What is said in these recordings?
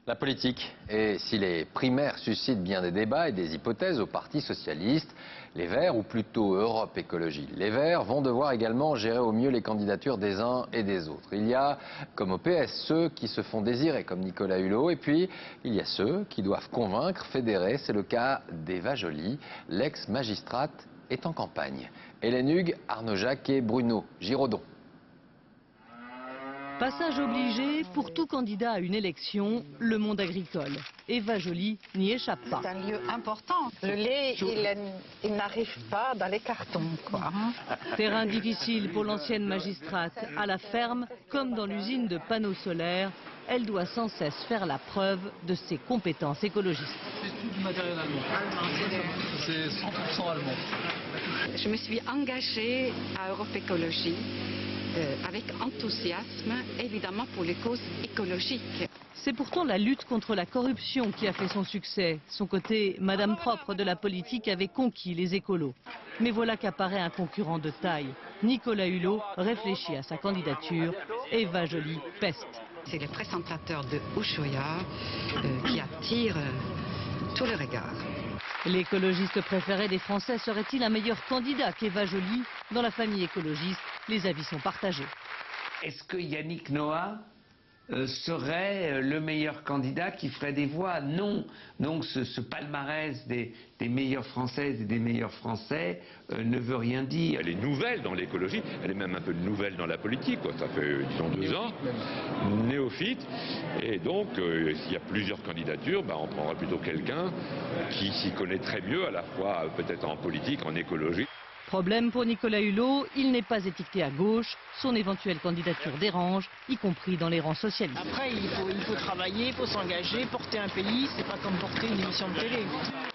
La politique, et si les primaires suscitent bien des débats et des hypothèses au Parti socialiste, les Verts, ou plutôt Europe Écologie, les Verts vont devoir également gérer au mieux les candidatures des uns et des autres. Il y a, comme au PS, ceux qui se font désirer, comme Nicolas Hulot, et puis il y a ceux qui doivent convaincre, fédérer. C'est le cas d'Eva Joly, l'ex-magistrate est en campagne. Hélène Hugues, Arnaud Jacques et Bruno Giraudon. Passage obligé pour tout candidat à une élection, le monde agricole. Eva Joly n'y échappe pas. C'est un lieu important. Le lait, il n'arrive pas dans les cartons, quoi. Terrain difficile pour l'ancienne magistrate. À la ferme, comme dans l'usine de panneaux solaires, elle doit sans cesse faire la preuve de ses compétences écologistes. C'est tout du matériel allemand. C'est 100% allemand. Je me suis engagée à Europe Écologie avec enthousiasme, évidemment pour les causes écologiques. C'est pourtant la lutte contre la corruption qui a fait son succès. Son côté madame propre de la politique avait conquis les écolos. Mais voilà qu'apparaît un concurrent de taille. Nicolas Hulot réfléchit à sa candidature. Eva Joly peste. C'est le présentateur de Ushuaïa qui attire tout le regard. L'écologiste préféré des Français serait-il un meilleur candidat qu'Eva Joly? Dans la famille écologiste, les avis sont partagés. Est-ce que Yannick Noah serait le meilleur candidat qui ferait des voix? Non. Donc ce palmarès des meilleures Françaises et des meilleurs Français ne veut rien dire. Elle est nouvelle dans l'écologie, elle est même un peu nouvelle dans la politique, quoi. Ça fait, disons, 2 ans, néophyte. Et donc, s'il y a plusieurs candidatures, on prendra plutôt quelqu'un qui s'y connaît très mieux, à la fois peut-être en politique, en écologie. Problème pour Nicolas Hulot, il n'est pas étiqueté à gauche. Son éventuelle candidature dérange, y compris dans les rangs socialistes. Après, il faut travailler, il faut s'engager, porter un pays, c'est pas comme porter une émission de télé.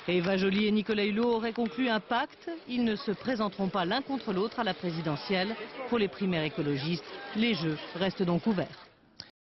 Eva Joly et Nicolas Hulot auraient conclu un pacte. Ils ne se présenteront pas l'un contre l'autre à la présidentielle. Pour les primaires écologistes, les jeux restent donc ouverts.